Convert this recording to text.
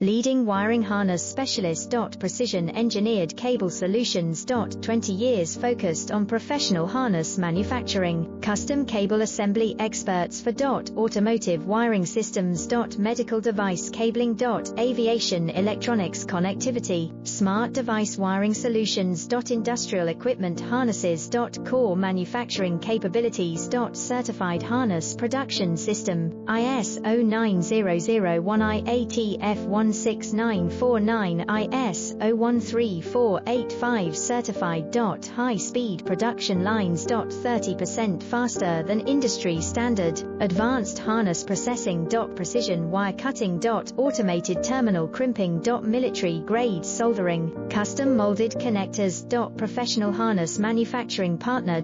Leading wiring harness specialist. Precision engineered cable solutions. 20 years focused on professional harness manufacturing, custom cable assembly experts for automotive wiring systems. Medical device cabling. Aviation electronics connectivity, smart device wiring solutions. Industrial equipment harnesses. Core manufacturing capabilities. Certified harness production system, ISO 9001 IATF 16949 ISO 13485 certified. High-speed production lines. 30% faster than industry standard, advanced harness processing. Precision wire cutting. Automated terminal crimping. Military-grade soldering, custom molded connectors. Professional harness manufacturing partner.